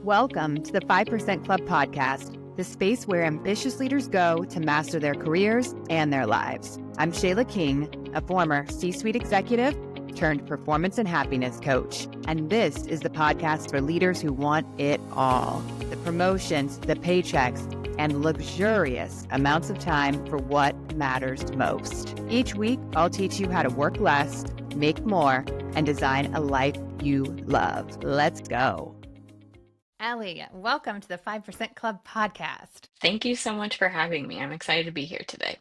Welcome to the 5% Club podcast, the space where ambitious leaders go to master their careers and their lives. I'm ShaylaMKing, a former C-suite executive turned performance and happiness coach. And this is the podcast for leaders who want it all. The promotions, the paychecks, and luxurious amounts of time for what matters most. Each week, I'll teach you how to work less, make more, and design a life you love. Let's go. Ellie, welcome to the 5% Club podcast. Thank you so much for having me. I'm excited to be here today.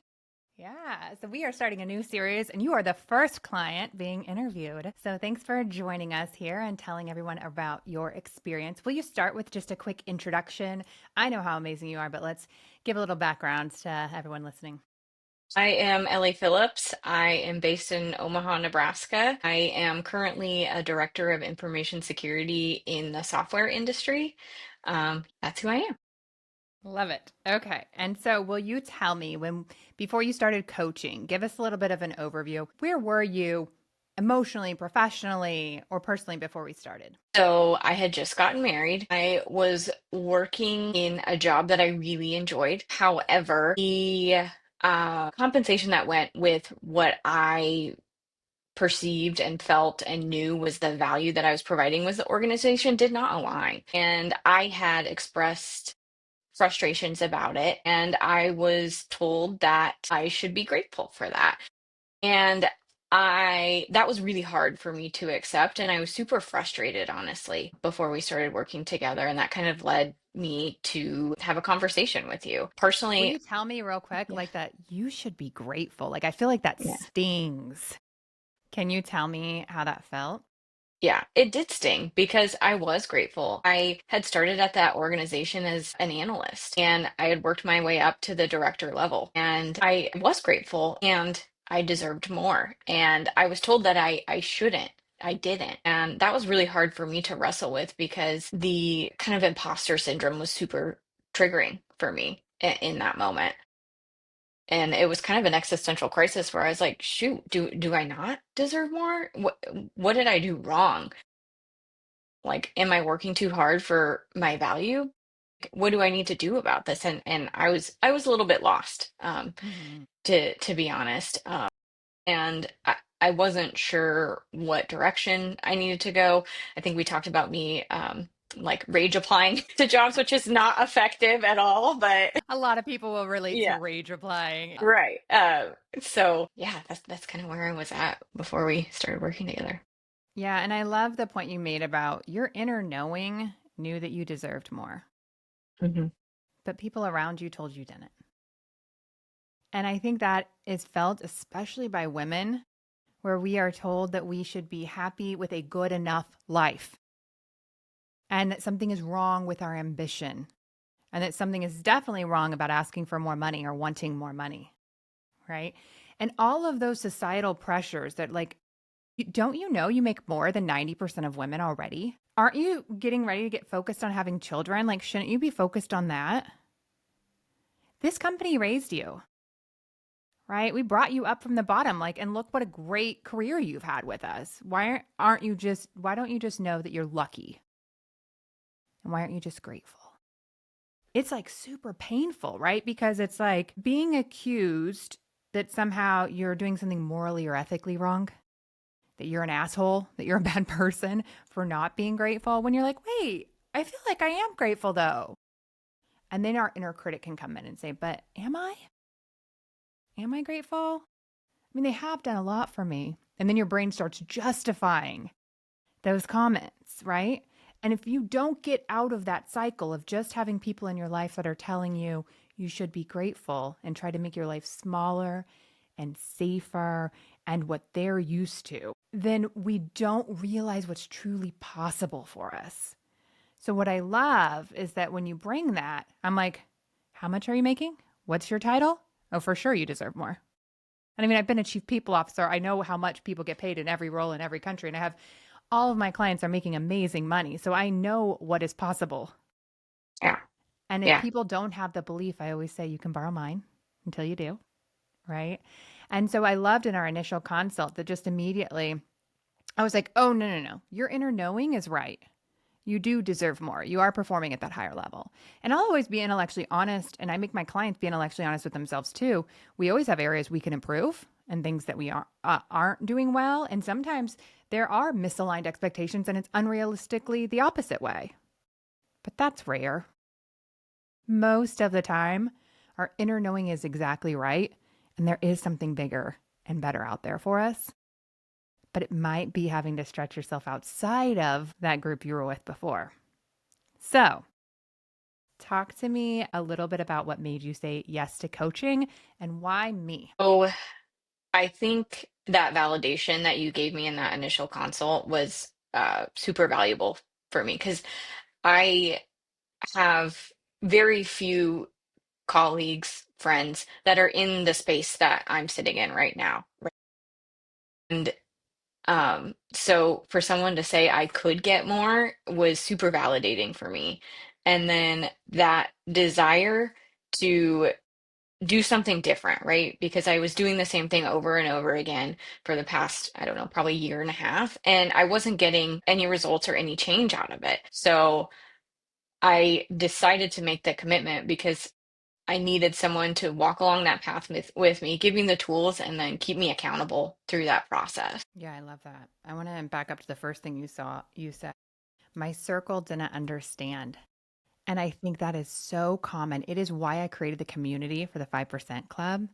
Yeah, so we are starting a new series, and you are the first client being interviewed. So thanks for joining us here and telling everyone about your experience. Will you start with just a quick introduction? I know how amazing you are, but let's give a little background to everyone listening. I am Ellie Phillips. I am based in Omaha, Nebraska. I am currently a director of information security in the software industry. That's who I am. Love it. Okay. And so will you tell me before you started coaching, give us a little bit of an overview. Where were you emotionally, professionally, or personally before we started? So I had just gotten married. I was working in a job that I really enjoyed. However, the compensation that went with what I perceived and felt and knew was the value that I was providing with the organization did not align. And I had expressed frustrations about it, and I was told that I should be grateful for that. And that was really hard for me to accept, and I was super frustrated, honestly, before we started working together, and that kind of led me to have a conversation with you. Will Personally, you tell me real quick, yeah, that you should be grateful? I feel like that yeah. stings. Can you tell me how that felt? Yeah, it did sting because I was grateful. I had started at that organization as an analyst and I had worked my way up to the director level. And I was grateful and I deserved more. And I was told that I shouldn't. I didn't. And that was really hard for me to wrestle with because the kind of imposter syndrome was super triggering for me in that moment. And it was kind of an existential crisis where I was like, shoot, do I not deserve more? What did I do wrong? Like, am I working too hard for my value? What do I need to do about this? And I was a little bit lost, Mm-hmm. to be honest. And I wasn't sure what direction I needed to go. I think we talked about me like rage applying to jobs, which is not effective at all, but A lot of people will relate to yeah, rage applying. right. So yeah, that's kind of where I was at before we started working together. Yeah, and I love the point you made about your inner knowing knew that you deserved more, Hmm. but people around you told you didn't. And I think that is felt especially by women, where we are told that we should be happy with a good enough life and that something is wrong with our ambition and that something is definitely wrong about asking for more money or wanting more money, right? And all of those societal pressures that, don't you know you make more than 90% of women already? Aren't you getting ready to get focused on having children? Shouldn't you be focused on that? This company raised you, right? We brought you up from the bottom, and look what a great career you've had with us. Why don't you just know that you're lucky? And why aren't you just grateful? It's super painful, right? Because it's like being accused that somehow you're doing something morally or ethically wrong, that you're an asshole, that you're a bad person for not being grateful, when you're like, wait, I feel like I am grateful though. And then our inner critic can come in and say, but am I? Am I grateful? I mean, they have done a lot for me. And then your brain starts justifying those comments, right? And if you don't get out of that cycle of just having people in your life that are telling you you should be grateful and try to make your life smaller and safer and what they're used to, then we don't realize what's truly possible for us. So what I love is that when you bring that, I'm like, how much are you making? What's your title? Oh, for sure you deserve more. And I mean, I've been a chief people officer. I know how much people get paid in every role in every country. And all of my clients are making amazing money. So I know what is possible. Yeah. And if Yeah. people don't have the belief, I always say you can borrow mine until you do. Right. And so I loved in our initial consult that just immediately I was like, oh, no. Your inner knowing is right. You do deserve more. You are performing at that higher level. And I'll always be intellectually honest, and I make my clients be intellectually honest with themselves too. We always have areas we can improve and things that we aren't doing well. And sometimes there are misaligned expectations, and it's unrealistically the opposite way. But that's rare. Most of the time, our inner knowing is exactly right, and there is something bigger and better out there for us. But it might be having to stretch yourself outside of that group you were with before. So, talk to me a little bit about what made you say yes to coaching and why me? Oh, I think that validation that you gave me in that initial consult was super valuable for me because I have very few colleagues, friends that are in the space that I'm sitting in right now. And so for someone to say I could get more was super validating for me. And then that desire to do something different, right? Because I was doing the same thing over and over again for the past, I don't know, probably year and a half, and I wasn't getting any results or any change out of it. So I decided to make the commitment because I needed someone to walk along that path with me, give me the tools, and then keep me accountable through that process. Yeah, I love that. I want to back up to the first thing you said. My circle didn't understand. And I think that is so common. It is why I created the community for the 5% Club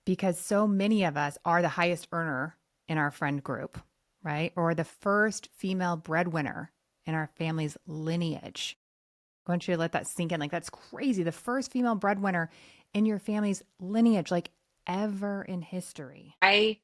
because so many of us are the highest earner in our friend group, right? Or the first female breadwinner in our family's lineage. I want you to let that sink in. Like, that's crazy. The first female breadwinner in your family's lineage, like ever in history. I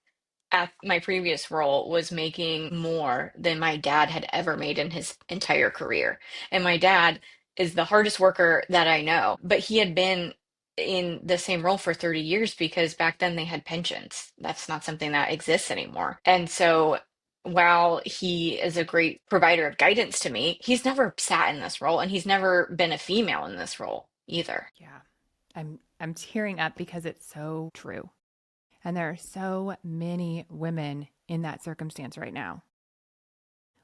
at my previous role was making more than my dad had ever made in his entire career. And my dad is the hardest worker that I know, but he had been in the same role for 30 years because back then they had pensions. That's not something that exists anymore. And so while he is a great provider of guidance to me, he's never sat in this role and he's never been a female in this role either. Yeah. I'm tearing up because it's so true. And there are so many women in that circumstance right now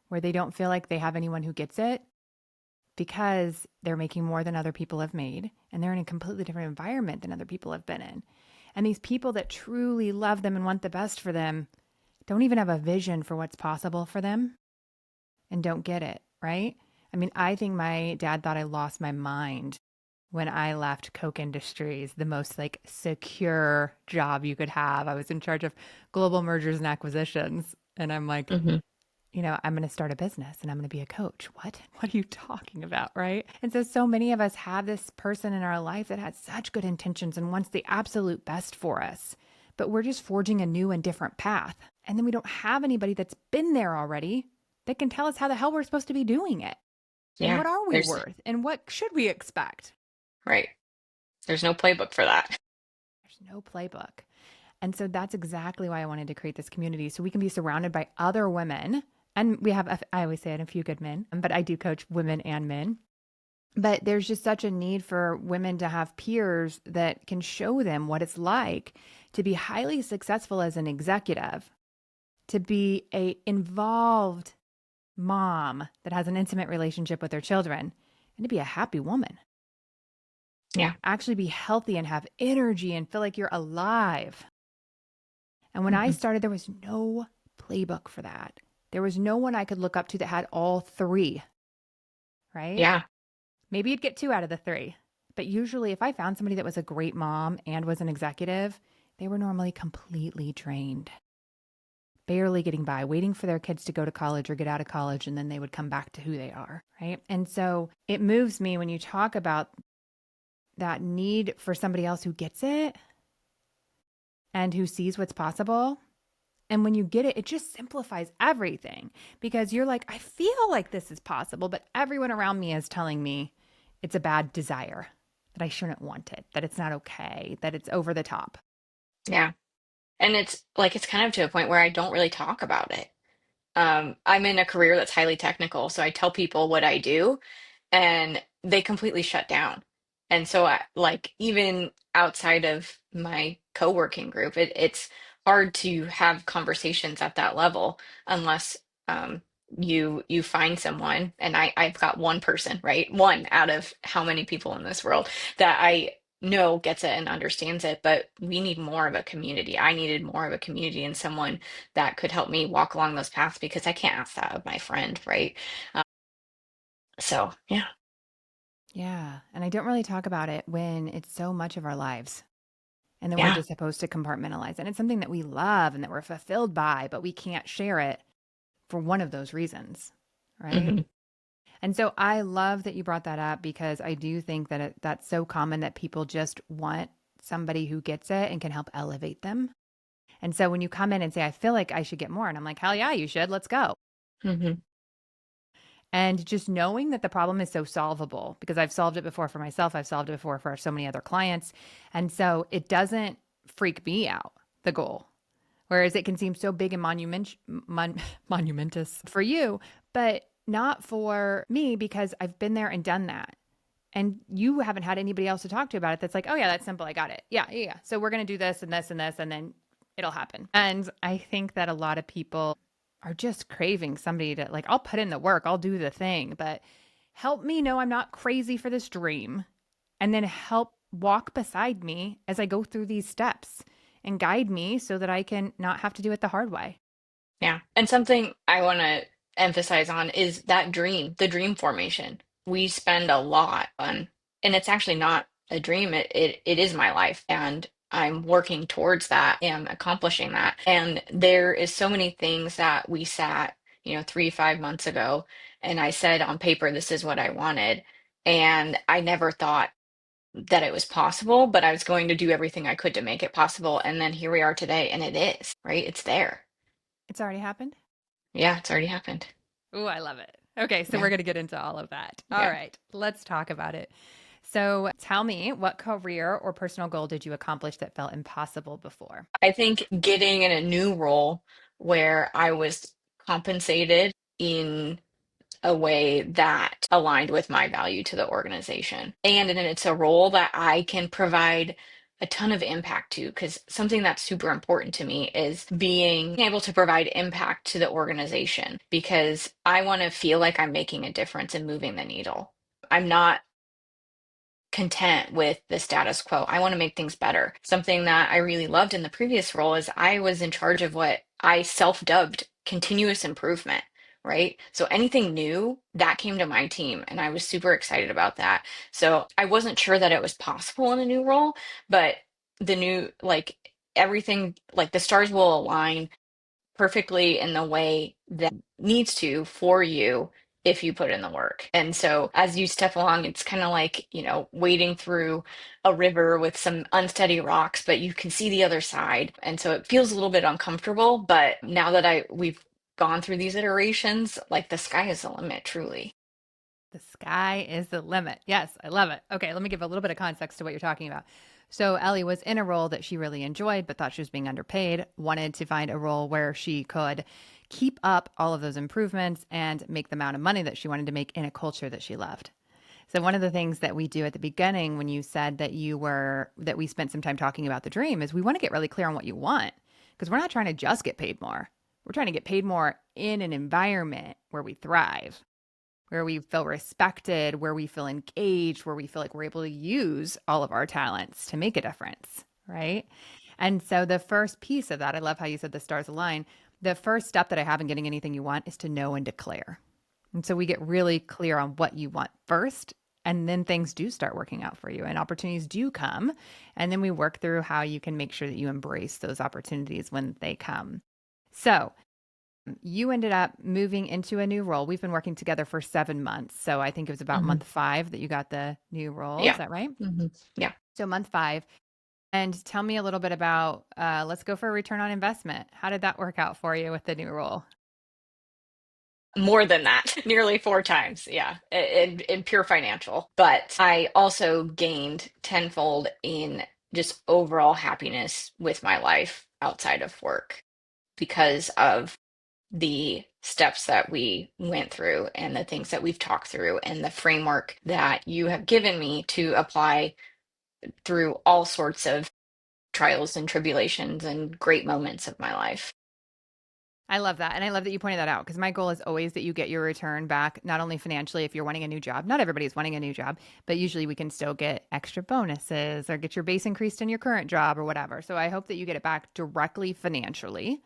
where they don't feel like they have anyone who gets it because they're making more than other people have made and they're in a completely different environment than other people have been in. And these people that truly love them and want the best for them don't even have a vision for what's possible for them and don't get it, right? I mean, I think my dad thought I lost my mind when I left Coke Industries, the most like secure job you could have. I was in charge of global mergers and acquisitions. And I'm like, Hmm. I'm going to start a business and I'm going to be a coach. What? What are you talking about? Right. And so many of us have this person in our life that has such good intentions and wants the absolute best for us, but we're just forging a new and different path. And then we don't have anybody that's been there already that can tell us how the hell we're supposed to be doing it. And Yeah, what are we there's worth? And what should we expect? right. There's no playbook for that. There's no playbook. And so that's exactly why I wanted to create this community so we can be surrounded by other women. And we have, I always say it, a few good men, but I do coach women and men. But there's just such a need for women to have peers that can show them what it's like to be highly successful as an executive, to be a involved mom that has an intimate relationship with their children, and to be a happy woman. Yeah. Actually be healthy and have energy and feel like you're alive. And when I Hmm. started, there was no playbook for that. There was no one I could look up to that had all three, right? Yeah. Maybe you'd get two out of the three. But usually, if I found somebody that was a great mom and was an executive, they were normally completely drained, barely getting by, waiting for their kids to go to college or get out of college, and then they would come back to who they are, right? And so it moves me when you talk about that need for somebody else who gets it and who sees what's possible. And when you get it, it just simplifies everything because you're like, I feel like this is possible, but everyone around me is telling me it's a bad desire, that I shouldn't want it, that it's not okay, that it's over the top. Yeah. And it's like it's kind of to a point where I don't really talk about it. I'm in a career that's highly technical, so I tell people what I do, and they completely shut down. And so, like, even outside of my co-working group, it's hard to have conversations at that level unless you find someone, and I've got one person, right? One out of how many people in this world that I know gets it and understands it, but we need more of a community. I needed more of a community and someone that could help me walk along those paths because I can't ask that of my friend, right? Um, so yeah, Yeah. And I don't really talk about it when it's so much of our lives. And then we're yeah. just supposed to compartmentalize. And it's something that we love and that we're fulfilled by, but we can't share it for one of those reasons. Right. Hmm. And so I love that you brought that up because I do think that that's so common that people just want somebody who gets it and can help elevate them. And so when you come in and say, I feel like I should get more, and I'm like, hell yeah, you should. Let's go. Hmm. And just knowing that the problem is so solvable because I've solved it before for myself, I've solved it before for so many other clients. And so it doesn't freak me out, the goal. Whereas it can seem so big and monumentous for you, but not for me because I've been there and done that. And you haven't had anybody else to talk to about it that's like, oh, yeah, that's simple. I got it. Yeah, yeah, yeah. So we're going to do this and this and this, and then it'll happen. And I think that a lot of people are just craving somebody to, like, I'll put in the work, I'll do the thing, but help me know I'm not crazy for this dream. And then help walk beside me as I go through these steps and guide me so that I can not have to do it the hard way. Yeah. And something I want to emphasize on is that dream, the dream formation. We spend a lot on, and it's actually not a dream. It is my life. And I'm working towards that and accomplishing that. And there is so many things that we sat, 3, 5 months ago, and I said on paper, this is what I wanted. And I never thought that it was possible, but I was going to do everything I could to make it possible. And then here we are today, and it is, right? It's there. It's already happened. Yeah, it's already happened. Ooh, I love it. Okay, so we're Yeah. going to get into all of that. All Yeah. right, let's talk about it. So tell me, what career or personal goal did you accomplish that felt impossible before? I think getting in a new role where I was compensated in a way that aligned with my value to the organization. And then it's a role that I can provide a ton of impact to, because something that's super important to me is being able to provide impact to the organization because I want to feel like I'm making a difference and moving the needle. I'm not content with the status quo. I want to make things better. Something that I really loved in the previous role is I was in charge of what I self-dubbed continuous improvement, right? So anything new that came to my team, and I was super excited about that. So I wasn't sure that it was possible in a new role, but the new, like everything, like the stars will align perfectly in the way that needs to for you if you put in the work. And so as you step along, it's kind of like, wading through a river with some unsteady rocks, but you can see the other side. And so it feels a little bit uncomfortable, but now that we've gone through these iterations, like the sky is the limit, truly. The sky is the limit. Yes, I love it. Okay, let me give a little bit of context to what you're talking about. So, Ellie was in a role that she really enjoyed, but thought she was being underpaid, wanted to find a role where she could keep up all of those improvements and make the amount of money that she wanted to make in a culture that she loved. So, one of the things that we do at the beginning when you said that we spent some time talking about the dream is we want to get really clear on what you want because we're not trying to just get paid more. We're trying to get paid more in an environment where we thrive, where we feel respected, where we feel engaged, where we feel like we're able to use all of our talents to make a difference, right? And so the first piece of that, I love how you said the stars align. The first step that I have in getting anything you want is to know and declare. And so we get really clear on what you want first, and then things do start working out for you and opportunities do come. And then we work through how you can make sure that you embrace those opportunities when they come. So you ended up moving into a new role. We've been working together for 7 months. So I think it was about Hmm. month 5 that you got the new role. Is Yeah. that right? Hmm. Yeah. So month 5. And tell me a little bit about, let's go for a return on investment. How did that work out for you with the new role? More than that, nearly 4 times. Yeah, in pure financial. But I also gained tenfold in just overall happiness with my life outside of work because of the steps that we went through and the things that we've talked through and the framework that you have given me to apply through all sorts of trials and tribulations and great moments of my life. I love that. And I love that you pointed that out because my goal is always that you get your return back, not only financially if you're wanting a new job. Not everybody's wanting a new job, but usually we can still get extra bonuses or get your base increased in your current job or whatever. So I hope that you get it back directly financially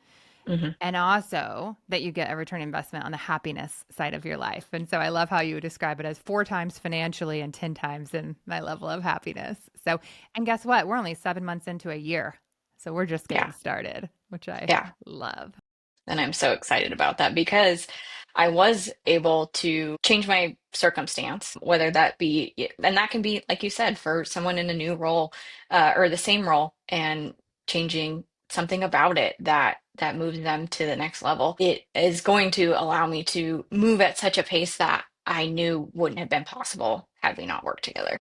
Hmm. and also that you get a return investment on the happiness side of your life. And so I love how you describe it as 4 times financially and 10 times in my level of happiness. So, and guess what? We're only 7 months into a year. So we're just getting Yeah. started, which I Yeah. love. And I'm so excited about that because I was able to change my circumstance, whether that be, and that can be, like you said, for someone in a new role, or the same role, and changing something about it that moves them to the next level. It is going to allow me to move at such a pace that I knew wouldn't have been possible had we not worked together.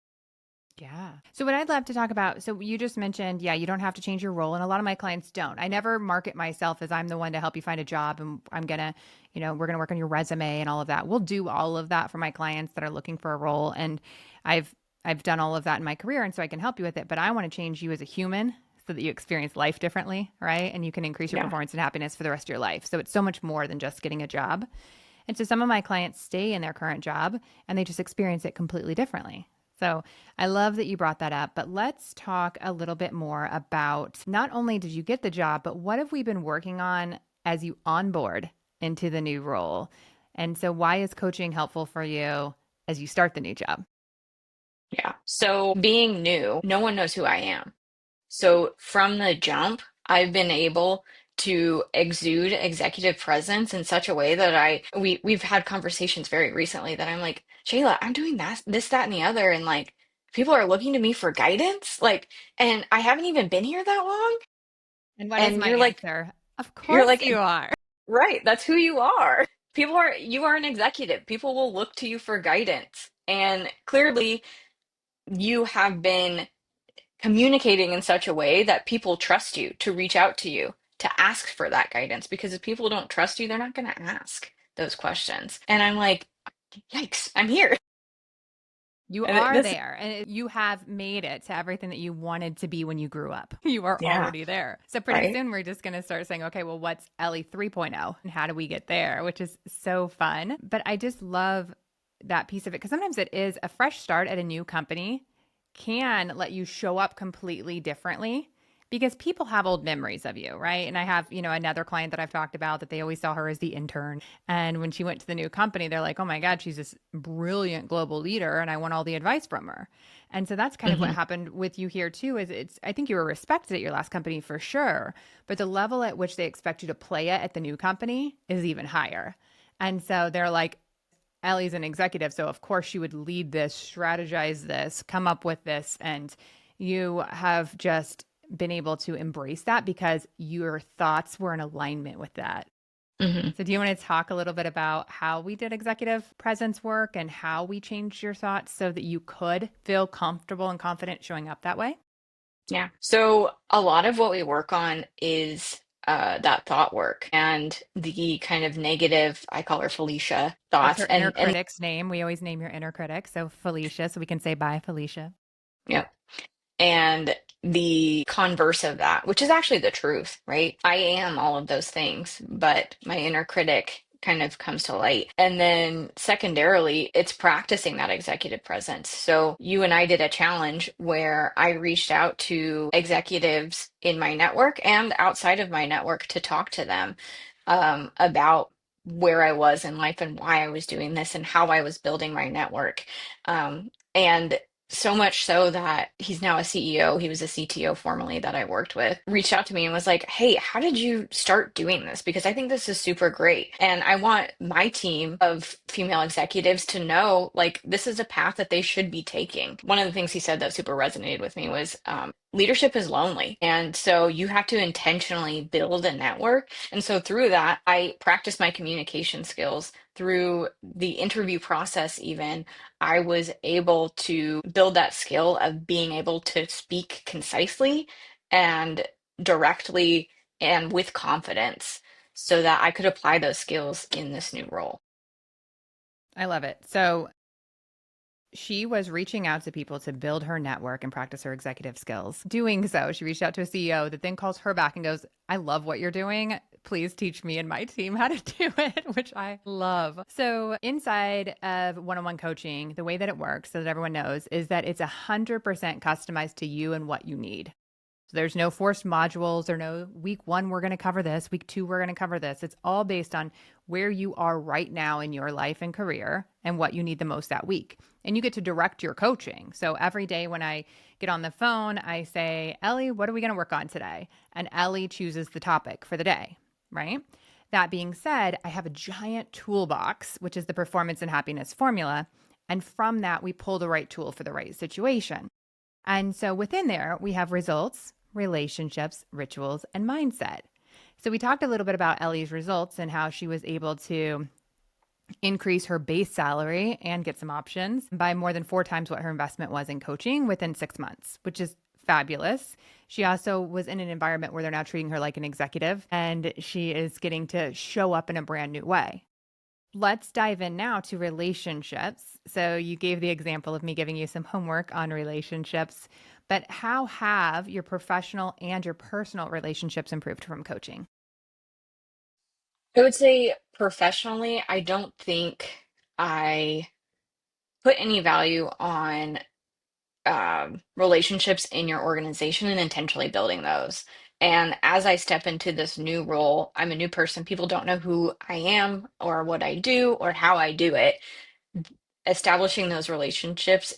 Yeah. So, what I'd love to talk about, so you just mentioned, yeah, you don't have to change your role. And a lot of my clients don't. I never market myself as I'm the one to help you find a job and I'm going to, we're going to work on your resume and all of that. We'll do all of that for my clients that are looking for a role. And I've, I've done all of that in my career. And so I can help you with it. But I want to change you as a human so that you experience life differently, right? And you can increase your Yeah. performance and happiness for the rest of your life. So, it's so much more than just getting a job. And so some of my clients stay in their current job and they just experience it completely differently. So I love that you brought that up, but let's talk a little bit more about not only did you get the job, but what have we been working on as you onboard into the new role? And so why is coaching helpful for you as you start the new job? Yeah. So being new, no one knows who I am. So from the jump, I've been able to exude executive presence in such a way that we've had conversations very recently that I'm like, Shayla, I'm doing that, this, that, and the other, and like people are looking to me for guidance, like, and I haven't even been here that long. And what is And my answer? Of you're course like, you are. right, that's who you are. You are an executive. People will look to you for guidance. And clearly you have been communicating in such a way that people trust you to reach out to you to ask for that guidance, because if people don't trust you, they're not going to ask those questions. And I'm like, yikes, I'm here. You And are this, there and you have made it to everything that you wanted to be when you grew up. You are yeah, already there. So pretty right. soon we're just going to start saying, okay, well, what's Ellie 3.0 and how do we get there? Which is so fun. But I just love that piece of it because sometimes it is a fresh start at a new company can let you show up completely differently because people have old memories of you, right? And I have, another client that I've talked about that they always saw her as the intern. And when she went to the new company, they're like, oh my God, she's this brilliant global leader and I want all the advice from her. And so that's kind of what Hmm. happened with you here too, I think you were respected at your last company for sure, but the level at which they expect you to play it at the new company is even higher. And so they're like, Ellie's an executive, so of course she would lead this, strategize this, come up with this. And you have just been able to embrace that because your thoughts were in alignment with that. Hmm. So, do you want to talk a little bit about how we did executive presence work and how we changed your thoughts so that you could feel comfortable and confident showing up that way? Yeah. So a lot of what we work on is that thought work and the kind of negative, I call her Felicia, That's thoughts. her inner And critic's name. We always name your inner critic. So, Felicia, so we can say bye, Felicia. yeah. And the converse of that, which is actually the truth, right? I am all of those things, but my inner critic kind of comes to light. And then secondarily, it's practicing that executive presence. So you and I did a challenge where I reached out to executives in my network and outside of my network to talk to them about where I was in life and why I was doing this and how I was building my network. And so much so that he's now a CEO. He was a CTO formerly that I worked with, reached out to me and was like, hey, how did you start doing this? Because I think this is super great. And I want my team of female executives to know, like, this is a path that they should be taking. One of the things he said that super resonated with me was leadership is lonely. And so you have to intentionally build a network. And so through that, I practiced my communication skills through the interview process, even. I was able to build that skill of being able to speak concisely and directly and with confidence so that I could apply those skills in this new role. I love it. So, she was reaching out to people to build her network and practice her executive skills. Doing so, she reached out to a CEO that then calls her back and goes, I love what you're doing. please teach me and my team how to do it, which I love. So, inside of one on one coaching, the way that it works, so that everyone knows, is that it's 100% customized to you and what you need. So there's no forced modules or no week one, we're going to cover this. Week two, we're going to cover this. It's all based on where you are right now in your life and career and what you need the most that week. And you get to direct your coaching. So every day when I get on the phone, I say, Ellie, what are we going to work on today? And Ellie chooses the topic for the day, right? That being said, I have a giant toolbox, which is the performance and happiness formula. And from that, we pull the right tool for the right situation. And so within there, we have results, relationships, rituals, and mindset. So we talked a little bit about Ellie's results and how she was able to increase her base salary and get some options by more than 4 times what her investment was in coaching within 6 months, which is fabulous. She also was in an environment where they're now treating her like an executive and she is getting to show up in a brand new way. Let's dive in now to relationships. So, you gave the example of me giving you some homework on relationships, but how have your professional and your personal relationships improved from coaching? I would say professionally, I don't think I put any value on relationships in your organization and intentionally building those. And as I step into this new role, I'm a new person. People don't know who I am or what I do or how I do it. Establishing those relationships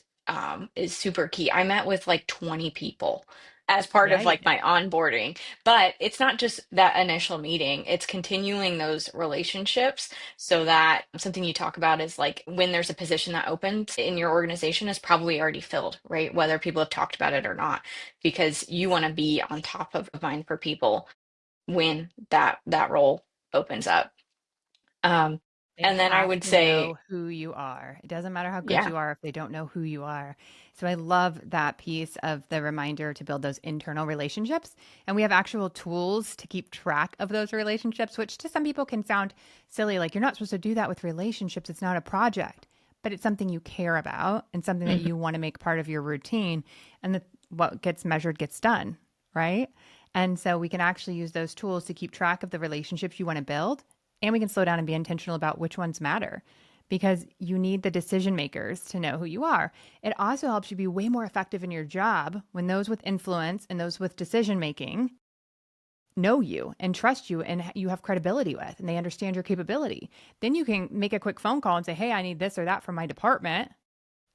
is super key. I met with like 20 people as part of Right. like my onboarding, but it's not just that initial meeting, it's continuing those relationships so that something you talk about is like when there's a position that opens in your organization is probably already filled, right? Whether people have talked about it or not, because you want to be on top of mind for people when that role opens up. Um, They and then I have would to say, know who you are. It doesn't matter how good yeah. you are if they don't know who you are. So I love that piece of the reminder to build those internal relationships. And we have actual tools to keep track of those relationships, which to some people can sound silly. Like you're not supposed to do that with relationships. It's not a project, but it's something you care about and something that Mhm. you want to make part of your routine. And what gets measured gets done, right? And so we can actually use those tools to keep track of the relationships you want to build, and we can slow down and be intentional about which ones matter because you need the decision makers to know who you are. It also helps you be way more effective in your job when those with influence and those with decision making know you and trust you and you have credibility with, and they understand your capability. Then you can make a quick phone call and say, hey, I need this or that from my department.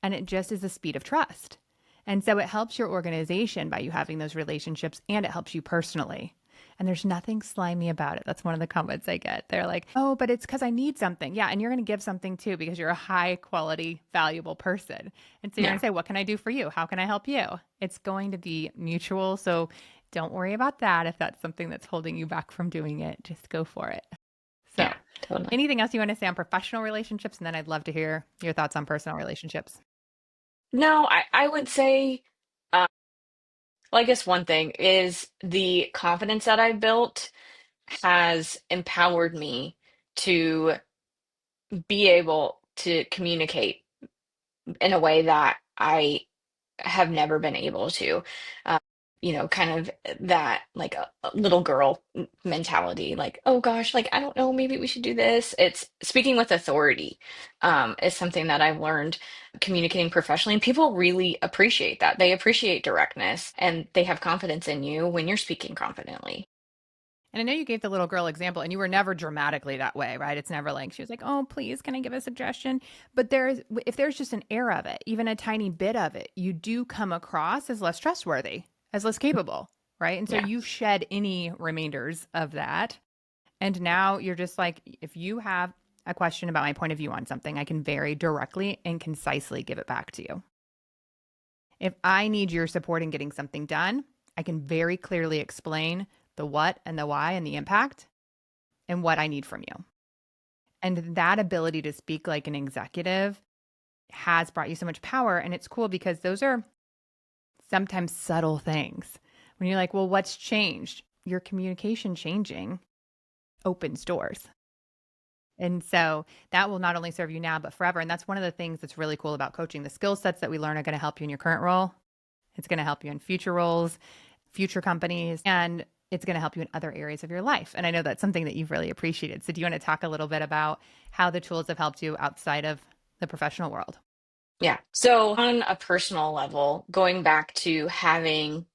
And it just is the speed of trust. And so it helps your organization by you having those relationships, and it helps you personally. And there's nothing slimy about it. That's one of the comments I get. They're like, oh, but it's because I need something. Yeah. And you're going to give something too because you're a high quality, valuable person. And so you're going Yeah. to say, what can I do for you? How can I help you? It's going to be mutual. So don't worry about that. If that's something that's holding you back from doing it, just go for it. So, Yeah, totally. anything else you want to say on professional relationships? And then I'd love to hear your thoughts on personal relationships. No, I would say, uh, well, I guess one thing is the confidence that I've built has empowered me to be able to communicate in a way that I have never been able to. Uh, kind of that like a little girl mentality, like, oh gosh, like I don't know, maybe we should do this. It's speaking with authority, is something that I've learned communicating professionally, and people really appreciate that. They appreciate directness and they have confidence in you when you're speaking confidently. And I know you gave the little girl example, and you were never dramatically that way, right? It's never like she was like, "Oh, please, can I give a suggestion?" But if there's just an air of it, even a tiny bit of it, you do come across as less trustworthy, as less capable, right? And so Yeah. you've shed any remainders of that, and now you're just like, if you have a question about my point of view on something, I can very directly and concisely give it back to you. If I need your support in getting something done, I can very clearly explain the what and the why and the impact and what I need from you. And that ability to speak like an executive has brought you so much power. And it's cool because those are sometimes subtle things. When you're like, well, what's changed? Your communication changing opens doors. And so that will not only serve you now, but forever. And that's one of the things that's really cool about coaching. The skill sets that we learn are going to help you in your current role. It's going to help you in future roles, future companies. And it's going to help you in other areas of your life. And I know that's something that you've really appreciated. So, do you want to talk a little bit about how the tools have helped you outside of the professional world? Yeah. So on a personal level, going back to having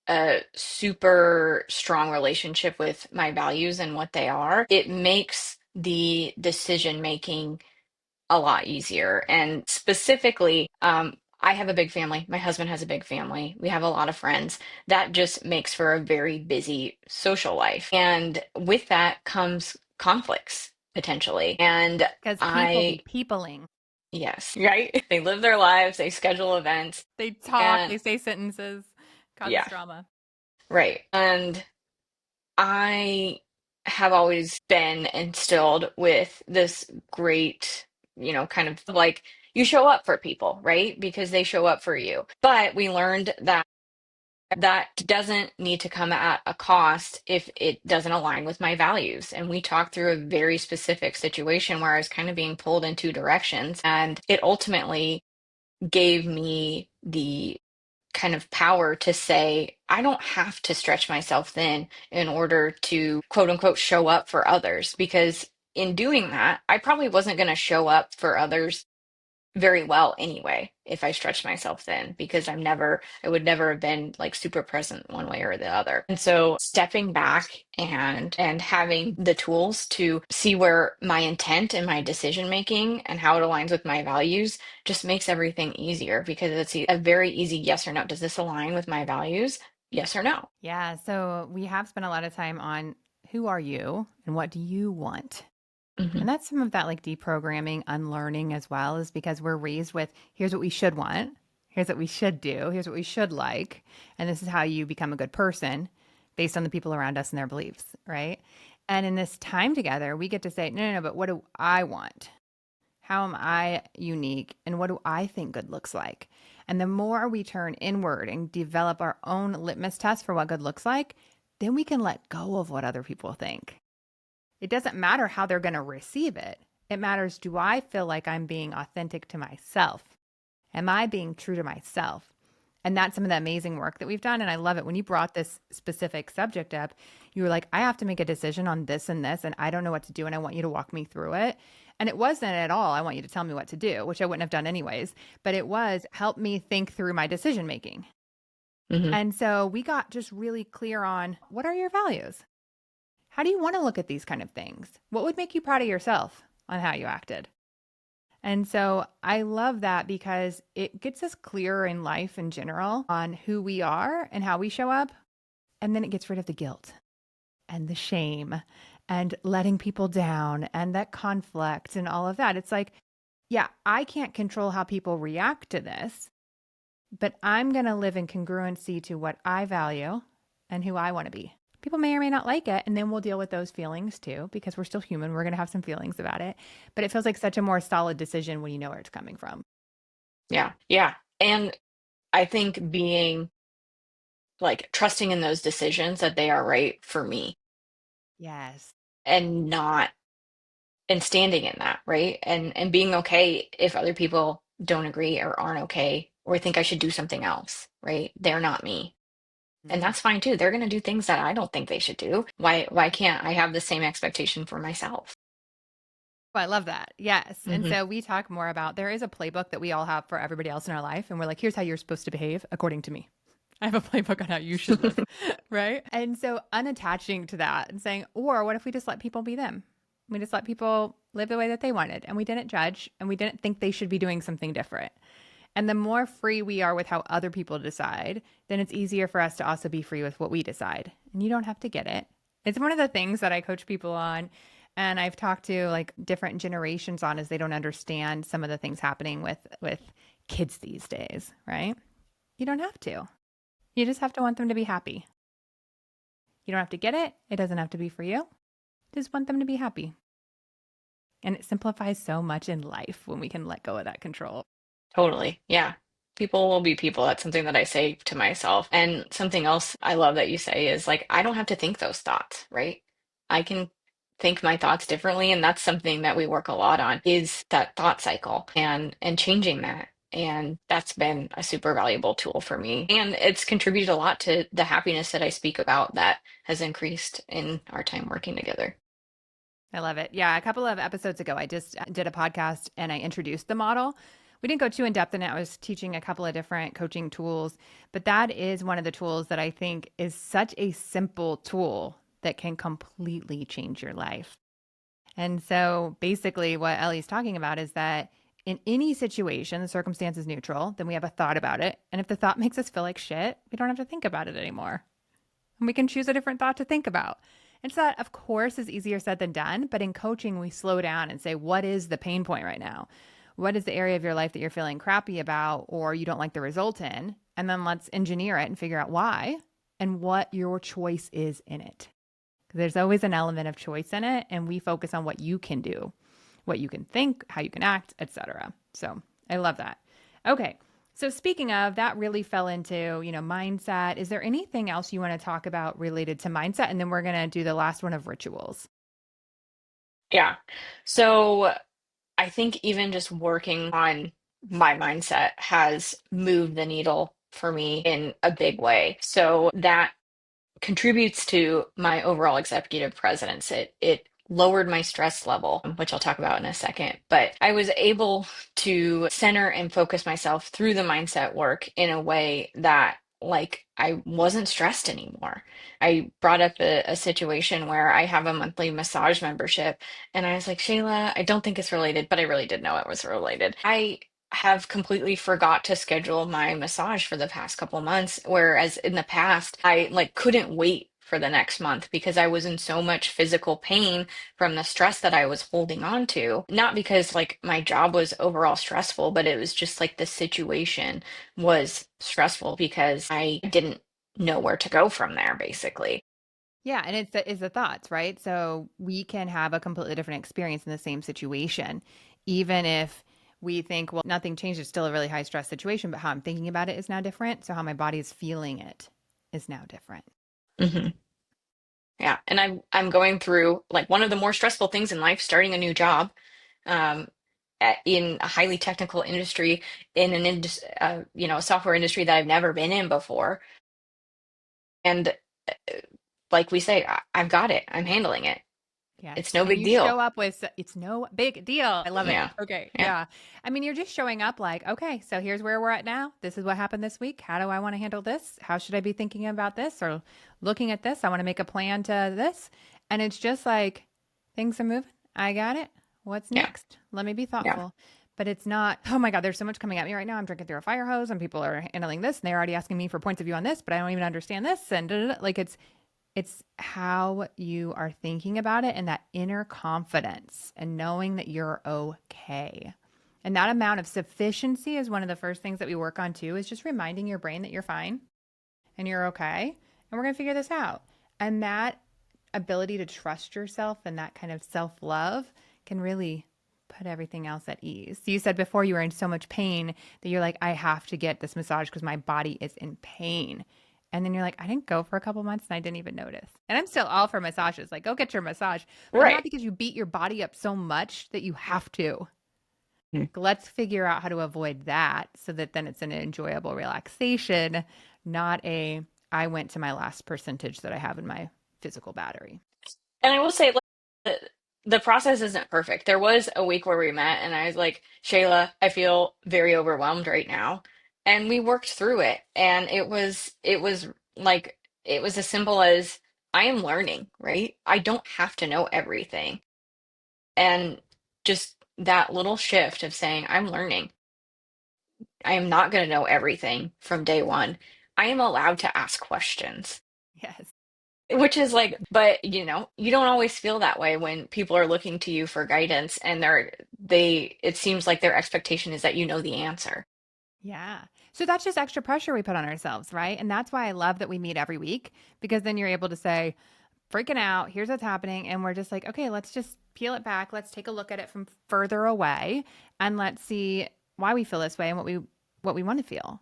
a super strong relationship with my values and what they are, it makes the decision making a lot easier. And specifically, I have a big family. My husband has a big family. We have a lot of friends. That just makes for a very busy social life. And with that comes conflicts potentially. And Because people be I, peopling. yes, right? They live their lives, they schedule events, They talk, and they say sentences, causes yeah, drama. right. And I have always been instilled with this great, kind of like you show up for people, right? Because they show up for you. But we learned that that doesn't need to come at a cost if it doesn't align with my values. And we talked through a very specific situation where I was kind of being pulled in two directions. And it ultimately gave me the kind of power to say, I don't have to stretch myself thin in order to quote unquote show up for others. Because in doing that, I probably wasn't going to show up for others very well anyway if I stretched myself thin because I would never have been like super present one way or the other. And so stepping back and having the tools to see where my intent and my decision making and how it aligns with my values just makes everything easier because it's a very easy yes or no. Does this align with my values? Yes or no. Yeah. So, we have spent a lot of time on who are you and what do you want? Hmm. And that's some of that like deprogramming, unlearning as well, is because we're raised with here's what we should want, here's what we should do, here's what we should like. And this is how you become a good person based on the people around us and their beliefs, right? And in this time together, we get to say, no, no, no, but what do I want? How am I unique? And what do I think good looks like? And the more we turn inward and develop our own litmus test for what good looks like, then we can let go of what other people think. It doesn't matter how they're going to receive it. It matters, do I feel like I'm being authentic to myself? Am I being true to myself? And that's some of the amazing work that we've done. And I love it. When you brought this specific subject up, you were like, I have to make a decision on this and this, and I don't know what to do. And I want you to walk me through it. And it wasn't at all, I want you to tell me what to do, which I wouldn't have done anyways. But it was help me think through my decision making. Hmm. And so we got just really clear on what are your values? How do you want to look at these kind of things? What would make you proud of yourself on how you acted? And so I love that because it gets us clearer in life in general on who we are and how we show up. And then it gets rid of the guilt and the shame and letting people down and that conflict and all of that. It's like, yeah, I can't control how people react to this, but I'm going to live in congruency to what I value and who I want to be. People may or may not like it, and then we'll deal with those feelings too, because we're still human. We're going to have some feelings about it. But it feels like such a more solid decision when you know where it's coming from. Yeah. Yeah. And I think being like trusting in those decisions that they are right for me Yes. and not and standing in that, right? And being okay if other people don't agree or aren't okay or think I should do something else, right? They're not me. And Mm. that's fine too. They're going to do things that I don't think they should do. Why can't I have the same expectation for myself? Oh, I love that. Yes. And Hmm. so we talk more about there is a playbook that we all have for everybody else in our life. And we're like, here's how you're supposed to behave according to me. I have a playbook on how you should live. Right. And so unattaching to that and saying, or what if we just let people be them? We just let people live the way that they wanted and we didn't judge and we didn't think they should be doing something different. And the more free we are with how other people decide, then it's easier for us to also be free with what we decide. And you don't have to get it. It's one of the things that I coach people on. And I've talked to like different generations on is they don't understand some of the things happening with kids these days, right? You don't have to. You just have to want them to be happy. You don't have to get it. It doesn't have to be for you. Just want them to be happy. And it simplifies so much in life when we can let go of that control. Totally. Yeah. People will be people. That's something that I say to myself. And something else I love that you say is like, I don't have to think those thoughts, right? I can think my thoughts differently. And that's something that we work a lot on is that thought cycle and changing that. And that's been a super valuable tool for me. And it's contributed a lot to the happiness that I speak about that has increased in our time working together. I love it. Yeah, a couple of episodes ago, I just did a podcast and I introduced the model. We didn't go too in depth in it. I was teaching a couple of different coaching tools, but that is one of the tools that I think is such a simple tool that can completely change your life. And so basically, what Ellie's talking about is that in any situation, the circumstance is neutral, then we have a thought about it. And if the thought makes us feel like shit, we don't have to think about it anymore. And we can choose a different thought to think about. And so that, of course, is easier said than done. But in coaching, we slow down and say, what is the pain point right now? What is the area of your life that you're feeling crappy about or you don't like the result in? And then let's engineer it and figure out why and what your choice is in it. There's always an element of choice in it, and we focus on what you can do, what you can think, how you can act, etc. So I love that. Okay. So speaking of, that really fell into, mindset. Is there anything else you want to talk about related to mindset? And then we're going to do the last one of rituals. Yeah. So I think even just working on my mindset has moved the needle for me in a big way. So that contributes to my overall executive presence. It lowered my stress level, which I'll talk about in a second. But I was able to center and focus myself through the mindset work in a way that like I wasn't stressed anymore. I brought up a situation where I have a monthly massage membership and I was like, Shayla, I don't think it's related, but I really did know it was related. I have completely forgot to schedule my massage for the past couple months, whereas in the past I like couldn't wait for the next month because I was in so much physical pain from the stress that I was holding on to. Not because like my job was overall stressful, but it was just like the situation was stressful because I didn't know where to go from there, basically. Yeah, and it's the thoughts, right? So we can have a completely different experience in the same situation, even if we think, well, nothing changed. It's still a really high stress situation, but how I'm thinking about it is now different. So how my body is feeling it is now different. Hmm. Yeah, and I'm going through like one of the more stressful things in life, starting a new job. Um, in a highly technical industry, in an a software industry that I've never been in before. And like we say, I've got it. I'm handling it. Yes. It's no And big you show deal. up with, it's no big deal. I love it. Yeah. Okay. Yeah. Yeah. I mean, you're just showing up like, okay, so here's where we're at now. This is what happened this week. How do I want to handle this? How should I be thinking about this or looking at this? I want to make a plan to this. And it's just like things are moving. I got it. What's Yeah. next? Let me be Yeah. thoughtful. But it's not, oh my God, there's so much coming at me right now. I'm drinking through a fire hose and people are handling this and they're already asking me for points of view on this, but I don't even understand this. And da, da, da. Like it's how you are thinking about it and that inner confidence and knowing that you're okay. And that amount of sufficiency is one of the first things that we work on too, is just reminding your brain that you're fine and you're okay. And we're going to figure this out. And that ability to trust yourself and that kind of self love can really put everything else at ease. So you said before you were in so much pain that you're like, I have to get this massage because my body is in pain. And then you're like, I didn't go for a couple months and I didn't even notice. And I'm still all for massages. Like, go get your massage, but not Right. because you beat your body up so much that you have to. Mm. Let's figure out how to avoid that so that then it's an enjoyable relaxation, not a I went to my last percentage that I have in my physical battery. And I will say, like, the process isn't perfect. There was a week where we met, and I was like, Shayla, I feel very overwhelmed right now. And we worked through it. And it was like, it was as simple as I am learning, right? I don't have to know everything. And just that little shift of saying, I'm learning. I am not going to know everything from day one. I am allowed to ask questions. Yes. Which is like, but you don't always feel that way when people are looking to you for guidance and it seems like their expectation is that you know the answer. Yeah. So that's just extra pressure we put on ourselves, right? And that's why I love that we meet every week because then you're able to say, freaking out, here's what's happening. And we're just like, okay, let's just peel it back. Let's take a look at it from further away and let's see why we feel this way and what we want to feel.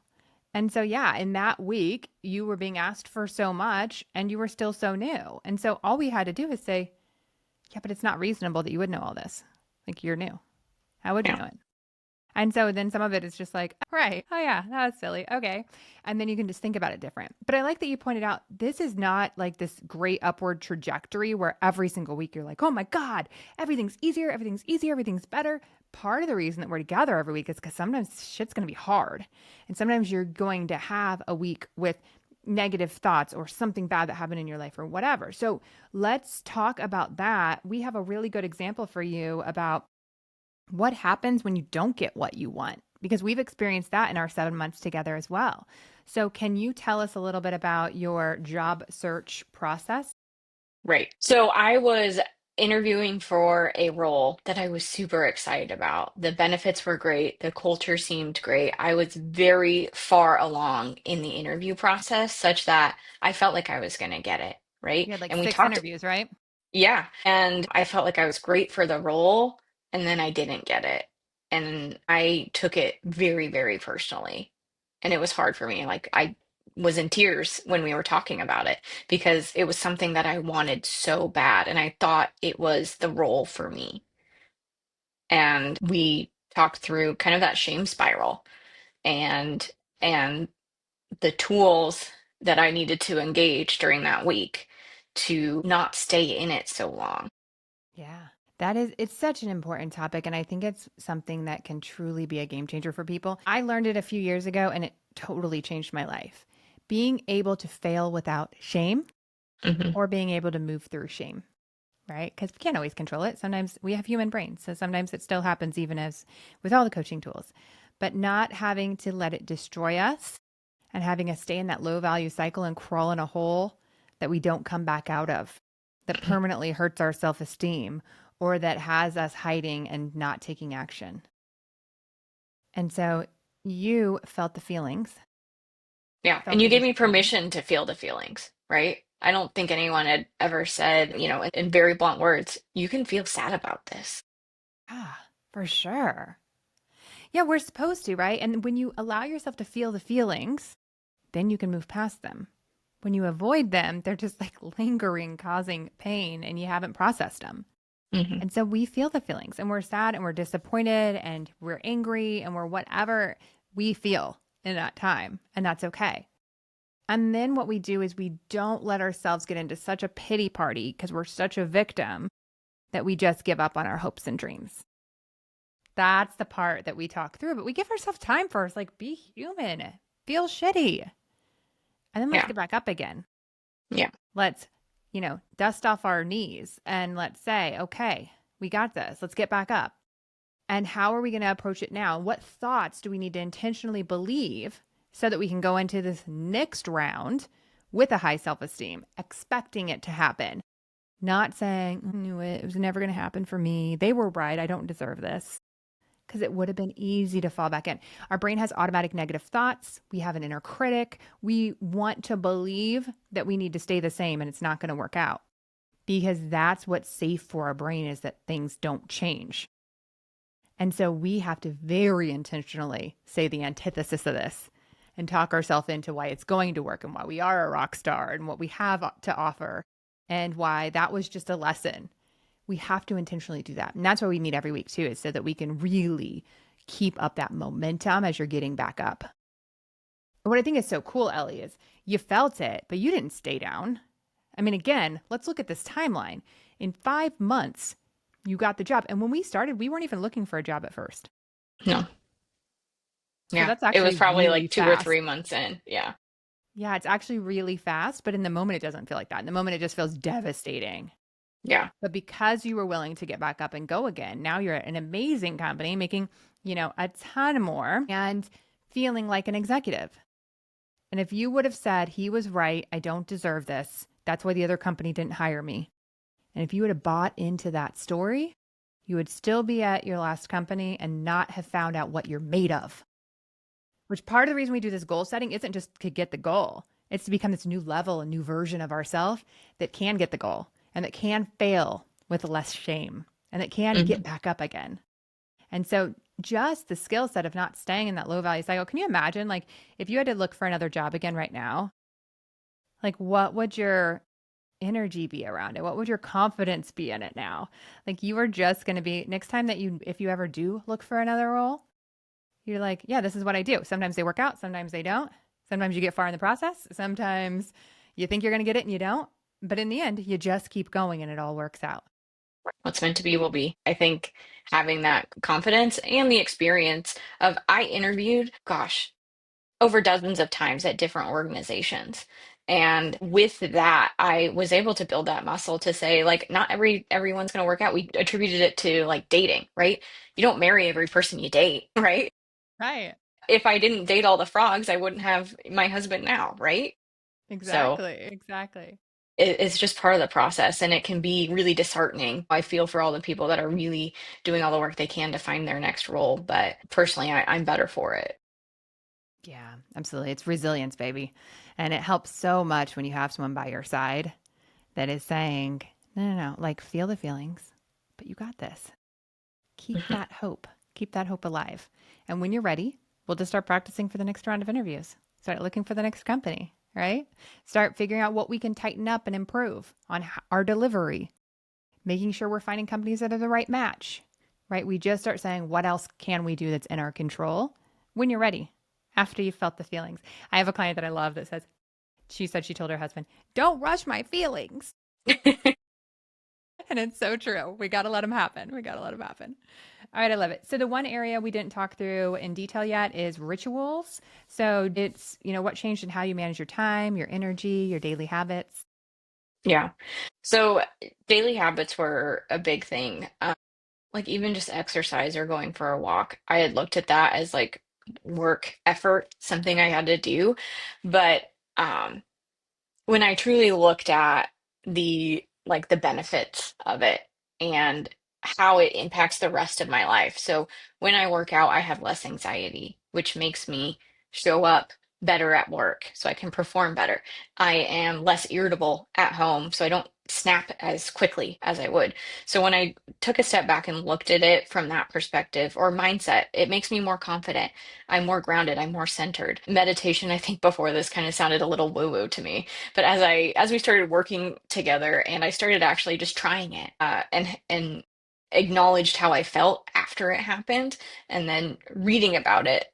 And so, yeah, in that week, you were being asked for so much and you were still so new. And so all we had to do is say, yeah, but it's not reasonable that you would know all this. Like you're new. How would you Yeah. know it? And so then some of it is just like, right, oh yeah, that was silly. Okay. And then you can just think about it different. But I like that you pointed out this is not like this great upward trajectory where every single week you're like, oh my God, everything's easier, everything's easier, everything's better. Part of the reason that we're together every week is because sometimes shit's going to be hard. And sometimes you're going to have a week with negative thoughts or something bad that happened in your life or whatever. So let's talk about that. We have a really good example for you about what happens when you don't get what you want? Because we've experienced that in our 7 months together as well. So, can you tell us a little bit about your job search process? Right. So I was interviewing for a role that I was super excited about. The benefits were great. The culture seemed great. I was very far along in the interview process, such that I felt like I was going to get it. Right. You had like And we six talked. interviews, right? Yeah, and I felt like I was great for the role, and then I didn't get it. And I took it very, very personally. And it was hard for me. Like I was in tears when we were talking about it because it was something that I wanted so bad, and I thought it was the role for me. And we talked through kind of that shame spiral and and the tools that I needed to engage during that week to not stay in it so long. Yeah. It's such an important topic. And I think it's something that can truly be a game changer for people. I learned it a few years ago and it totally changed my life. Being able to fail without shame Mhm. or being able to move through shame, right? Because we can't always control it. Sometimes we have human brains. So sometimes it still happens, even as with all the coaching tools, but not having to let it destroy us and having us stay in that low value cycle and crawl in a hole that we don't come back out of, that permanently hurts our self esteem or that has us hiding and not taking action. And so you felt the feelings, Yeah, and felt you the gave me disappointment. permission to feel the feelings, right? I don't think anyone had ever said, in very blunt words, you can feel sad about this. Ah, for sure. Yeah, we're supposed to, right? And when you allow yourself to feel the feelings, then you can move past them. When you avoid them, they're just like lingering, causing pain, and you haven't processed them. Hmm. And so we feel the feelings and we're sad and we're disappointed and we're angry and we're whatever we feel in that time. And that's okay. And then what we do is we don't let ourselves get into such a pity party because we're such a victim that we just give up on our hopes and dreams. That's the part that we talk through, but we give ourselves time first. Like, be human, feel shitty, and then let's Yeah, get back up again. yeah, Let's, dust off our knees and let's say, okay, we got this. Let's get back up. And how are we going to approach it now? What thoughts do we need to intentionally believe so that we can go into this next round with a high self esteem, expecting it to happen? Not saying, I knew it, it was never going to happen for me. They were right. I don't deserve this. Because it would have been easy to fall back in. Our brain has automatic negative thoughts. We have an inner critic. We want to believe that we need to stay the same and it's not going to work out because that's what's safe for our brain is that things don't change. And so we have to very intentionally say the antithesis of this and talk ourselves into why it's going to work and why we are a rock star and what we have to offer and why that was just a lesson. We have to intentionally do that. And that's why we meet every week too, is so that we can really keep up that momentum as you're getting back up. What I think is so cool, Ellie, is you felt it, but you didn't stay down. I mean, again, let's look at this timeline. In 5 months, you got the job. And when we started, we weren't even looking for a job at first. no, So yeah. that's It was actually probably really like 2 or 3 fast. months in. Yeah, Yeah, it's actually really fast, but in the moment, it doesn't feel like that. In the moment, it just feels devastating. yeah, But because you were willing to get back up and go again, now you're at an amazing company making, a ton more and feeling like an executive. And if you would have said, he was right, I don't deserve this, that's why the other company didn't hire me. And if you would have bought into that story, you would still be at your last company and not have found out what you're made of. Which part of the reason we do this goal setting isn't just to get the goal, it's to become this new level, a new version of ourselves that can get the goal and that can fail with less shame and that can hmm get back up again. And so, just the skill set of not staying in that low value cycle. Can you imagine, like, if you had to look for another job again right now, like, what would your energy be around it? What would your confidence be in it now? Like, you are just going to be, next time that if you ever do look for another role, You're like, yeah, this is what I do. Sometimes they work out, sometimes they don't. Sometimes you get far in the process. Sometimes you think you're going to get it and you don't. But in the end, you just keep going and it all works out. What's meant to be will be. I think having that confidence and the experience of I interviewed, gosh, over dozens of times at different organizations. And with that, I was able to build that muscle to say, like, not everyone's going to work out. We attributed it to like dating, right? You don't marry every person you date, right? Right. If I didn't date all the frogs, I wouldn't have my husband now, right? So Exactly. Exactly. it's just part of the process, and it can be really disheartening. I feel for all the people that are really doing all the work they can to find their next role, but personally, I'm better for it. Yeah, absolutely. It's resilience, baby. And it helps so much when you have someone by your side that is saying, no, no, no, like feel the feelings, but you got this. Keep that hope. Keep that hope alive. And when you're ready, we'll just start practicing for the next round of interviews. Start looking for the next company, right? Start figuring out what we can tighten up and improve on our delivery, making sure we're finding companies that are the right match, right? We just start saying, what else can we do that's in our control when you're ready, after you've felt the feelings. I have a client that I love that says, she said she told her husband, don't rush my feelings. And it's so true. We got to let them happen. We got to let them happen. All right, I love it. So the one area we didn't talk through in detail yet is rituals. So it's, what changed in how you manage your time, your energy, your daily habits. Yeah. So daily habits were a big thing. Like even just exercise or going for a walk. I had looked at that as like work effort, something I had to do. But um, when I truly looked at the benefits of it and how it impacts the rest of my life. So when I work out, I have less anxiety, which makes me show up better at work so I can perform better. I am less irritable at home, so I don't snap as quickly as I would. So when I took a step back and looked at it from that perspective or mindset, it makes me more confident. I'm more grounded, I'm more centered. Meditation, I think before this kind of sounded a little woo-woo to me, but as we started working together and I started actually just trying it, and acknowledged how I felt after it happened, and then reading about it.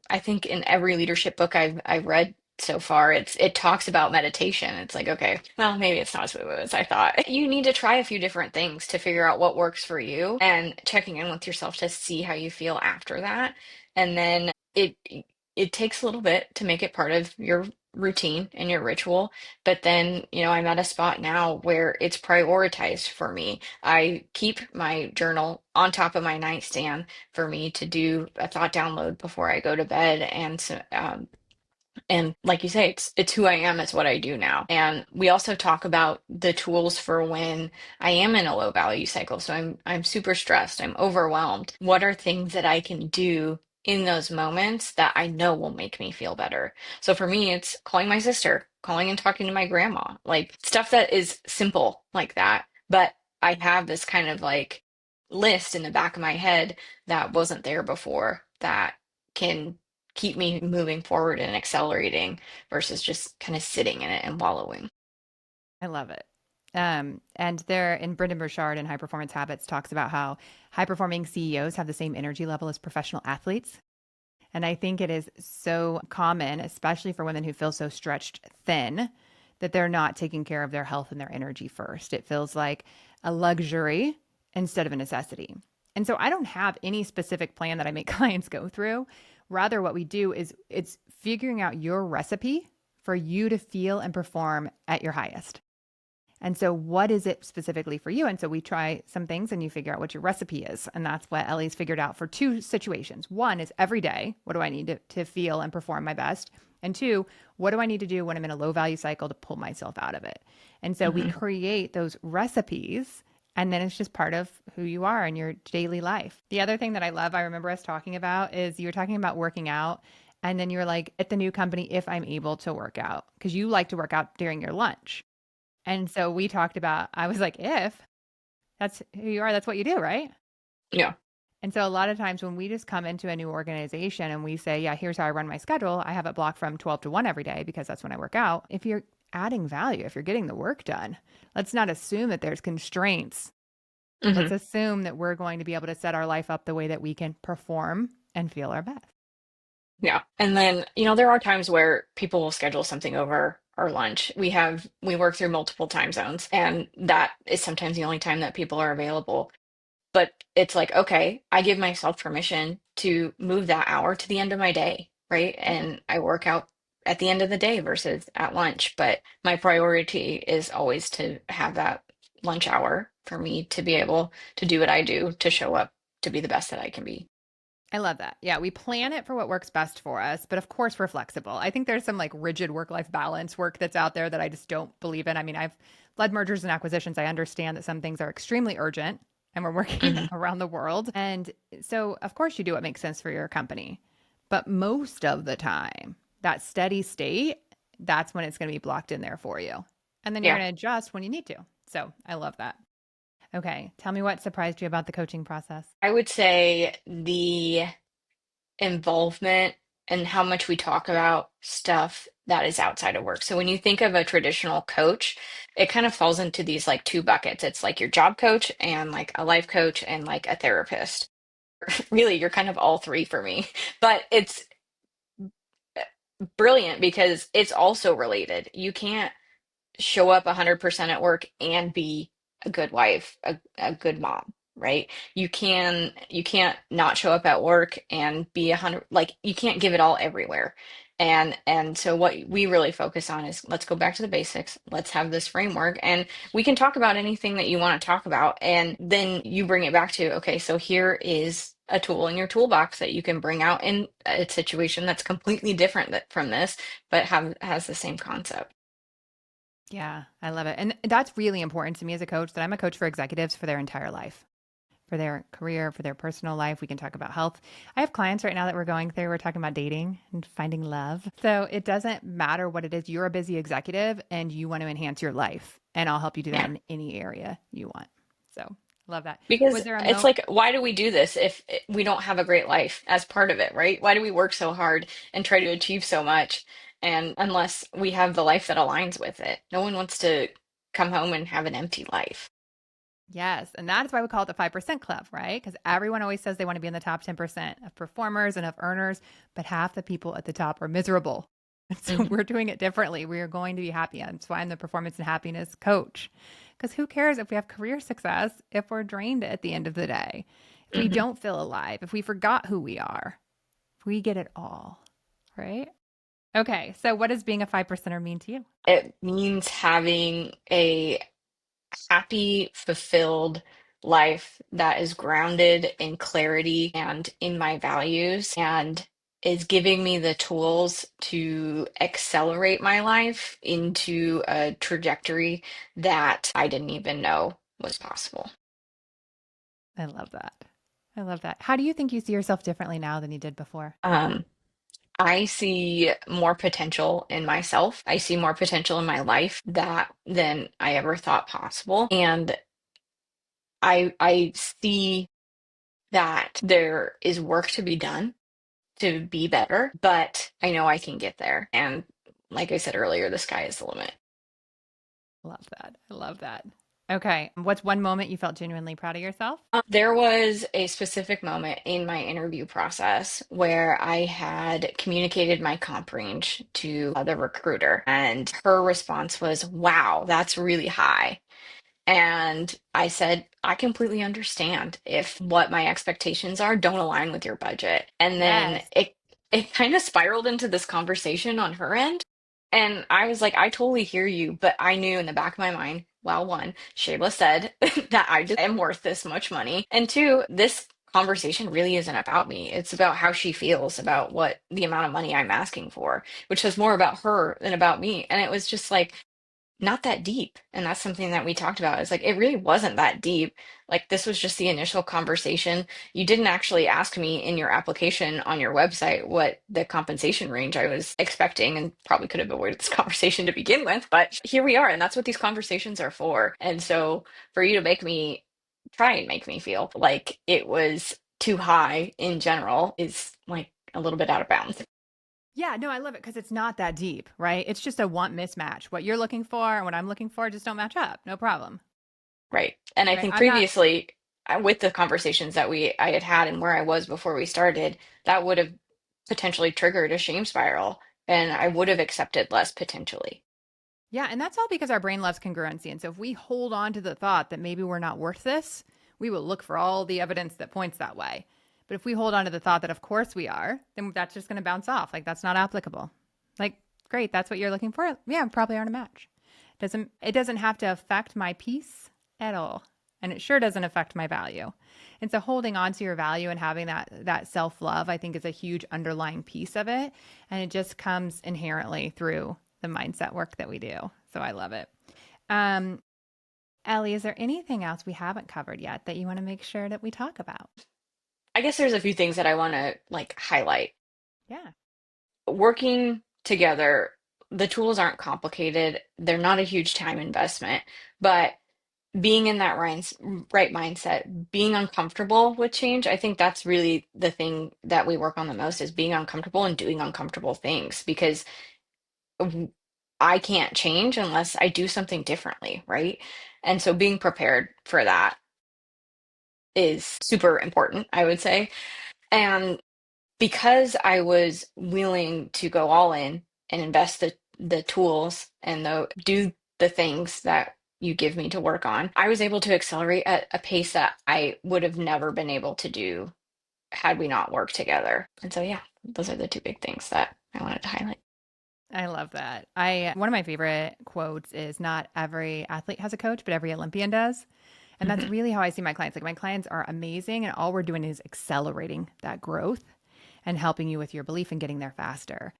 I think in every leadership book I've read so far, it talks about meditation. It's like, okay, well, maybe it's not as woo-woo as I thought. You need to try a few different things to figure out what works for you and checking in with yourself to see how you feel after that. And then it takes a little bit to make it part of your routine and your ritual. But then, I'm at a spot now where it's prioritized for me. I keep my journal on top of my nightstand for me to do a thought download before I go to bed. And like you say, it's who I am, it's what I do now. And we also talk about the tools for when I am in a low value cycle. So I'm super stressed, I'm overwhelmed. What are things that I can do in those moments that I know will make me feel better? So for me, it's calling my sister, calling and talking to my grandma, like stuff that is simple like that. But I have this kind of like list in the back of my head that wasn't there before that can keep me moving forward and accelerating versus just kind of sitting in it and wallowing. I love it. And there in Brendan Burchard in High Performance Habits talks about how high performing CEOs have the same energy level as professional athletes. And I think it is so common, especially for women who feel so stretched thin, that they're not taking care of their health and their energy first. It feels like a luxury instead of a necessity. And so I don't have any specific plan that I make clients go through. Rather, what we do is it's figuring out your recipe for you to feel and perform at your highest. And so, what is it specifically for you? And so, we try some things and you figure out what your recipe is. And that's what Ellie's figured out for two situations. One is every day, what do I need to feel and perform my best? And two, what do I need to do when I'm in a low value cycle to pull myself out of it? And so, we Mhm. create those recipes. And then it's just part of who you are in your daily life. The other thing that I love, I remember us talking about, is you were talking about working out. And then you were like, at the new company, if I'm able to work out, because you like to work out during your lunch. And so we talked about, I was like, if that's who you are, that's what you do, right? Yeah. And so a lot of times when we just come into a new organization and we say, yeah, here's how I run my schedule, I have it blocked from 12 to 1 every day because that's when I work out. If you're adding value, if you're getting the work done, let's not assume that there's constraints. Let's Hmm. assume that we're going to be able to set our life up the way that we can perform and feel our best. Yeah. And then, there are times where people will schedule something over our lunch. We work through multiple time zones, and that is sometimes the only time that people are available. But it's like, okay, I give myself permission to move that hour to the end of my day, right? Yeah. And I work out at the end of the day versus at lunch. But my priority is always to have that lunch hour for me to be able to do what I do to show up to be the best that I can be. I love that. Yeah, we plan it for what works best for us, but of course we're flexible. I think there's some like rigid work-life balance work that's out there that I just don't believe in. I mean, I've led mergers and acquisitions. I understand that some things are extremely urgent and we're working Hmm. around the world. And so, of course, you do what makes sense for your company. But most of the time, that steady state, that's when it's going to be blocked in there for you. And then you're Yeah. going to adjust when you need to. So, I love that. Okay, tell me what surprised you about the coaching process. I would say the involvement and how much we talk about stuff that is outside of work. So when you think of a traditional coach, it kind of falls into these like two buckets. It's like your job coach and like a life coach and like a therapist. Really, you're kind of all three for me. But it's brilliant because it's also related. You can't show up 100% at work and be a good wife, a good mom, right? You can't not show up at work and be 100, like you can't give it all everywhere. And so what we really focus on is let's go back to the basics. Let's have this framework and we can talk about anything that you want to talk about. And then you bring it back to, okay, so here is a tool in your toolbox that you can bring out in a situation that's completely different from this, but has the same concept. Yeah, I love it. And that's really important to me as a coach that I'm a coach for executives for their entire life, for their career, for their personal life. We can talk about health. I have clients right now that we're going through, we're talking about dating and finding love. So it doesn't matter what it is. You're a busy executive and you want to enhance your life, and I'll help you do that Yeah. in any area you want. So love that. Because Was there a it's moment? like, why do we do this if we don't have a great life as part of it, right? Why do we work so hard and try to achieve so much? And unless we have the life that aligns with it, no one wants to come home and have an empty life. Yes. And that is why we call it the 5% club, right? Because everyone always says they want to be in the top 10% of performers and of earners, but half the people at the top are miserable. And so Hmm. we're doing it differently. We are going to be happy. That's why I'm the performance and happiness coach. Because who cares if we have career success if we're drained at the end of the day, if we Hmm. don't feel alive, if we forgot who we are, if we get it all, right? Okay. So what does being a 5%er mean to you? It means having a happy, fulfilled life that is grounded in clarity and in my values and is giving me the tools to accelerate my life into a trajectory that I didn't even know was possible. I love that. I love that. How do you think you see yourself differently now than you did before? Um, I see more potential in myself. I see more potential in my life than I ever thought possible. And I see that there is work to be done to be better, but I know I can get there. And like I said earlier, the sky is the limit. Love that. I love that. Okay. What's one moment you felt genuinely proud of yourself? There was a specific moment in my interview process where I had communicated my comp range to the recruiter, and her response was, "Wow, that's really high." And I said, I completely understand if what my expectations are don't align with your budget. And then Yes. it kind of spiraled into this conversation on her end. And I was like, I totally hear you, but I knew in the back of my mind, well, one, Shayla said that I just am worth this much money. And two, this conversation really isn't about me. It's about how she feels about what the amount of money I'm asking for, which was more about her than about me. And it was just like, not that deep. And that's something that we talked about. It's like it really wasn't that deep. Like this was just the initial conversation. You didn't actually ask me in your application on your website what the compensation range I was expecting, and probably could have avoided this conversation to begin with, but here we are, and that's what these conversations are for. And so for you to try and make me feel like it was too high in general is like a little bit out of bounds. Yeah, no, I love it because it's not that deep, right? It's just a want mismatch. What you're looking for and what I'm looking for just don't match up. No problem. Right. And I Right. think I'm not, previously, with the conversations that I had had and where I was before we started, that would have potentially triggered a shame spiral, and I would have accepted less potentially. Yeah, and that's all because our brain loves congruency. And so if we hold on to the thought that maybe we're not worth this, we will look for all the evidence that points that way. But if we hold on to the thought that of course we are, then that's just going to bounce off. Like that's not applicable. Like, great, that's what you're looking for. Yeah, probably aren't a match. It doesn't have to affect my peace at all. And it sure doesn't affect my value. And so holding on to your value and having that self-love, I think is a huge underlying piece of it. And it just comes inherently through the mindset work that we do. So I love it. Um, Ellie, is there anything else we haven't covered yet that you want to make sure that we talk about? I guess there's a few things that I want to like highlight. Yeah. Working together, the tools aren't complicated. They're not a huge time investment, but being in that right mindset, being uncomfortable with change, I think that's really the thing that we work on the most is being uncomfortable and doing uncomfortable things because I can't change unless I do something differently, right? And so being prepared for that is super important, I would say. And because I was willing to go all in and invest the tools and do the things that you give me to work on, I was able to accelerate at a pace that I would have never been able to do had we not worked together. And so yeah, those are the two big things that I wanted to highlight. I love that. I One of my favorite quotes is not every athlete has a coach, but every Olympian does. And that's Mhm. really how I see my clients. Like my clients are amazing and all we're doing is accelerating that growth and helping you with your belief and getting there faster.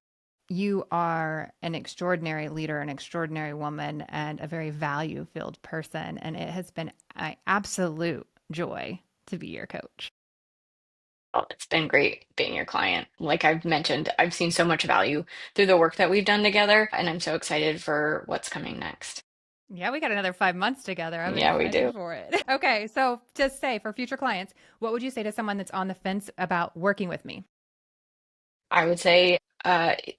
You are an extraordinary leader, an extraordinary woman, and a very value filled person. And it has been an absolute joy to be your coach. Well, it's been great being your client. Like I've mentioned, I've seen so much value through the work that we've done together, and I'm so excited for what's coming next. Yeah, we got another 5 months together. I'm Yeah, we excited do. for it. Okay, so just say for future clients, what would you say to someone that's on the fence about working with me? I would say,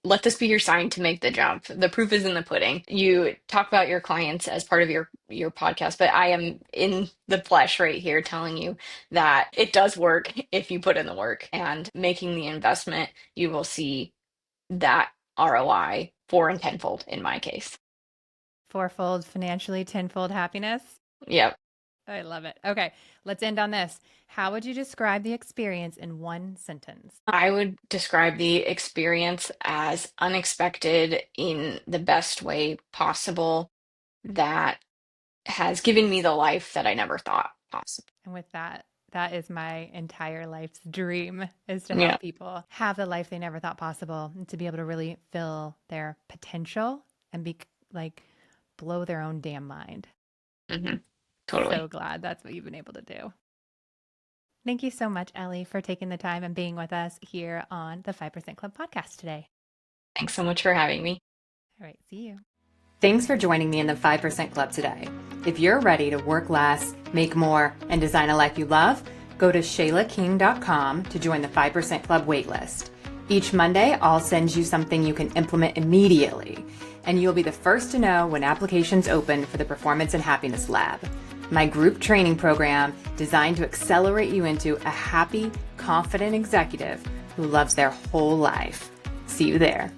let this be your sign to make the jump. The proof is in the pudding. You talk about your clients as part of your podcast, but I am in the flesh right here telling you that it does work if you put in the work and making the investment, you will see that ROI four and tenfold in my case. Fourfold financially, tenfold happiness. Yep. I love it. Okay, let's end on this. How would you describe the experience in one sentence? I would describe the experience as unexpected in the best way possible that has given me the life that I never thought possible. And with that, that is my entire life's dream is to Yeah. help people have the life they never thought possible and to be able to really fill their potential and be like blow their own damn mind. So Totally. glad that's what you've been able to do. Thank you so much, Ellie, for taking the time and being with us here on the 5% Club podcast today. Thanks so much for having me. All right, see you. Thanks for joining me in the 5% Club today. If you're ready to work less, make more, and design a life you love, go to ShaylaMKing.com to join the 5% Club waitlist. Each Monday, I'll send you something you can implement immediately, and you'll be the first to know when applications open for the Performance and Happiness Lab, my group training program designed to accelerate you into a happy, confident executive who loves their whole life. See you there.